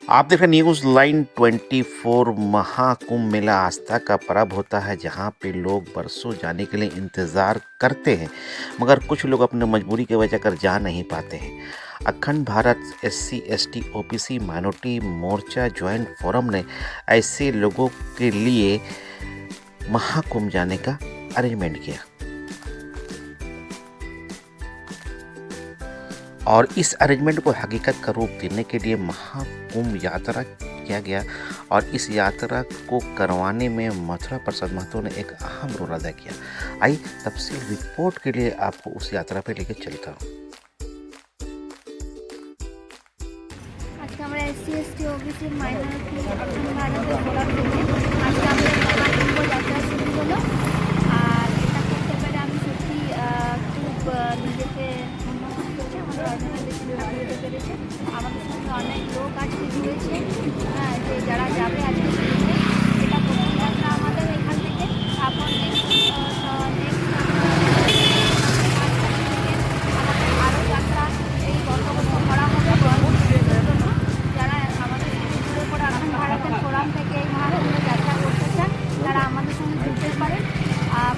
आप देख रहे हैं न्यूज़ लाइन 24। महाकुंभ मेला आस्था का पर्व होता है जहां पे लोग बरसों जाने के लिए इंतज़ार करते हैं, मगर कुछ लोग अपने मजबूरी की वजह कर जा नहीं पाते हैं। Akhand Bharat SC ST OBC minority Morcha joint forum ने ऐसे लोगों के लिए महाकुंभ जाने का अरेंजमेंट किया और इस अरेंजमेंट को हकीकत का रूप देने के लिए महाकुंभ यात्रा किया गया और इस यात्रा को करवाने में मथुरा प्रसाद महतो ने एक अहम रोल अदा किया। आइए तफसील रिपोर्ट के लिए आपको उस यात्रा पे लेके चलता हूँ। আজকে আমরা SC ST OBC মাইনরিটি অখণ্ড ভারতের ফোরাম থেকে আজকে আমাদের মহাকুম্ভ যাত্রা শুরু হলো। আর এটা করতে পেরে আমি সত্যি খুব নিজেকে ধন্য মনে করছি। আমাদের অর্গানাইজেশনটা করতে পেরেছে। আমাদের সঙ্গে অনেক লোক আজকে জুড়েছে, যে যারা যাবে আজকে শুনতে। এটা প্রথম যাত্রা আমাদের এখান থেকে। তারপর নেক্সট আরও যাত্রা এই বন্দোবস্ত করা হবে গণতন্ত্রের জন্য। যারা আমাদের সঙ্গে জুড়ে পড়ে অখণ্ড ভারতের ফোরাম থেকে এই মহাকুম্ভে যাত্রা করতে চান তারা আমাদের সঙ্গে জুড়তে পারেন।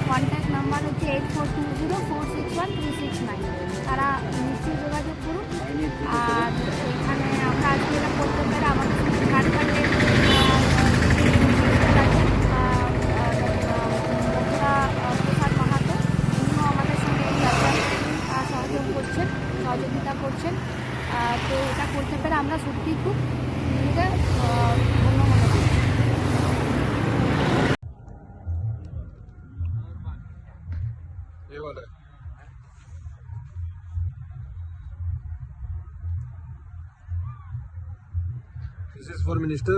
কন্ট্যাক্ট নাম্বার হচ্ছে 8420461369। তারা নিশ্চয়ই যোগাযোগ করুন। আর এখানে আমরা আজকে এটা করতে পেরে আমাদের সঙ্গে ঝাড়খণ্ডের মথুরা প্রসাদ মাহাতো, উনিও আমাদের সঙ্গে এই যাত্রায় সহযোগিতা করছেন। তো এটা করতে পেরে আমরা সত্যিই খুব নিজেকে ধন্য মনে করি। This is for Minister.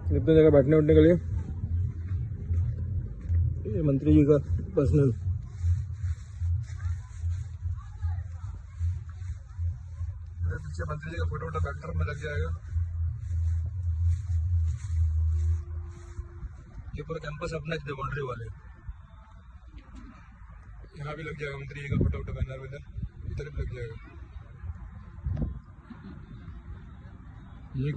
कितने जगह बैठने उठने के लिए ये मंत्री जी का पर्सनल। पीछे मंत्री जी का फोटो बैकड्रॉप में लग जाएगा। ये पूरा कैंपस अपना है बाउंड्री वाले, यहाँ भी लग जाएगा मंत्री जी का फोटो बैनर इधर भी लग जाएगा। ये